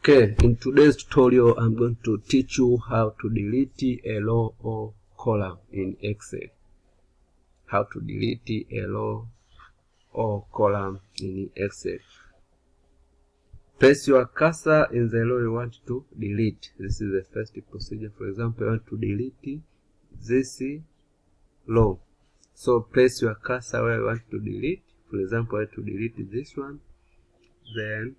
Okay, in today's tutorial, I'm going to teach you how to delete a row or column in Excel. How to delete a row or column in Excel. Place your cursor in the row you want to delete. This is the first procedure. For example, I want to delete this row. So place your cursor where you want to delete. For example, I want to delete this one. Then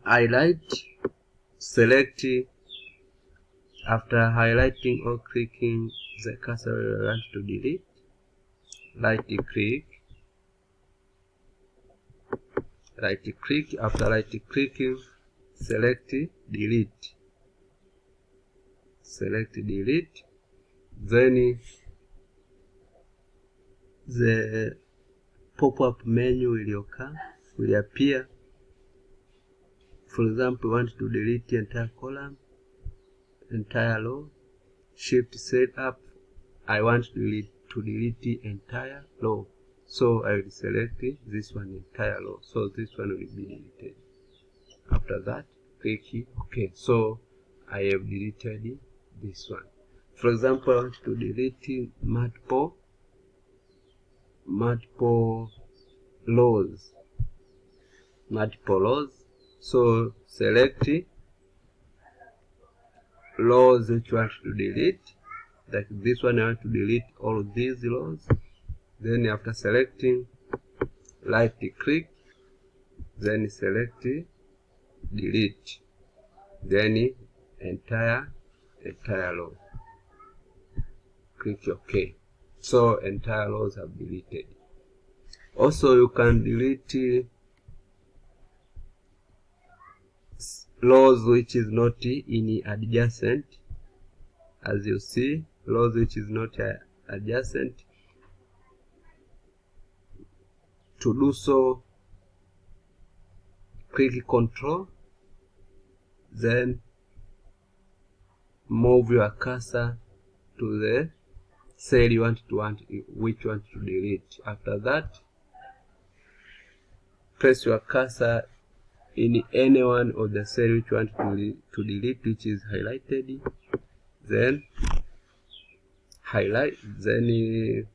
highlight, select. After highlighting or clicking the cursor you want to delete, right click. After right clicking, select delete. Then the pop-up menu will appear. For example, we want to delete the entire column, entire row. Shift set up. I want to delete the entire row. So I will select this one, entire row. So this one will be deleted. After that, click OK. So I have deleted this one. For example, I want to delete multiple rows. So select rows which you want to delete. Like this one, I want to delete all these rows. Then after selecting, right click, then select delete, then entire row. Click OK. So entire rows have deleted. Also, you can delete rows which is not in adjacent. As you see, rows which is not adjacent. To do so, click Control, then move your cursor to the cell which you want to delete. After that, place your cursor in any one of the cell which you want to delete, which is highlighted. Then highlight, then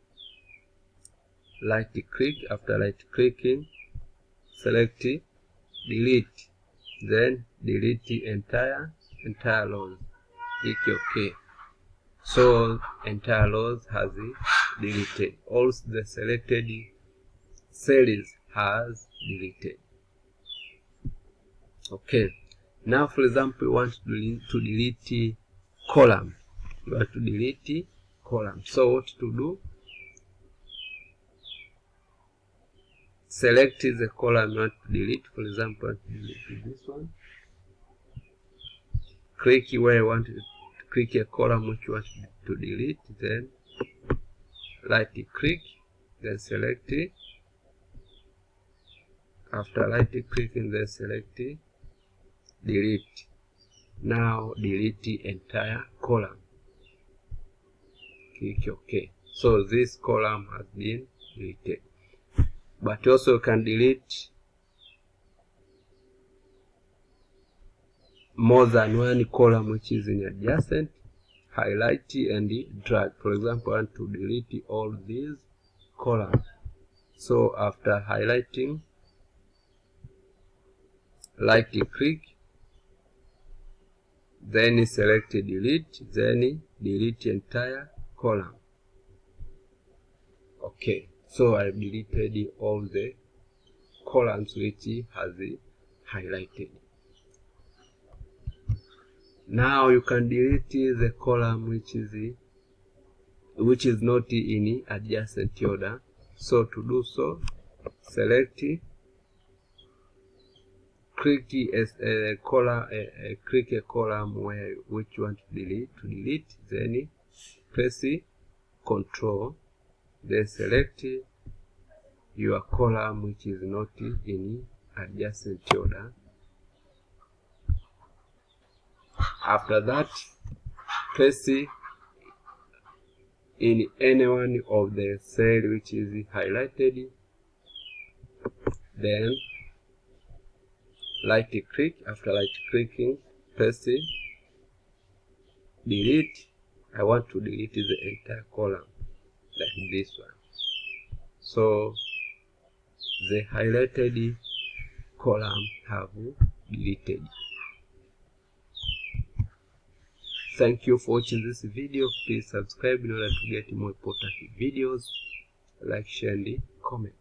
right click. After right clicking, select delete, then delete the entire rows. Click OK. So entire rows has deleted. All the selected cells has deleted. Okay. Now, for example, we want to delete column. You want to delete column. So what to do? Select the column you want to delete. For example, I want to delete this one. Click where you want to click a column which you want to delete. Then right click. Then select it. After right clicking, then select delete. Now delete the entire column. Click OK. So this column has been deleted. But also you can delete more than one column which is in adjacent. Highlight and drag. For example, I want to delete all these columns. So after highlighting, right click, then select delete, then delete entire column. Okay, so I've deleted all the columns which has highlighted. Now you can delete the column which is not in adjacent order. So to do so, select, click a column which you want to delete, then press Control, then select your column which is not in adjacent order. After that, press in any one of the cell which is highlighted, then right click. After right clicking, press delete. I want to delete the entire column like this one. So the highlighted column have deleted. Thank you for watching this video. Please subscribe in order to get more important videos. Like, share, and comment.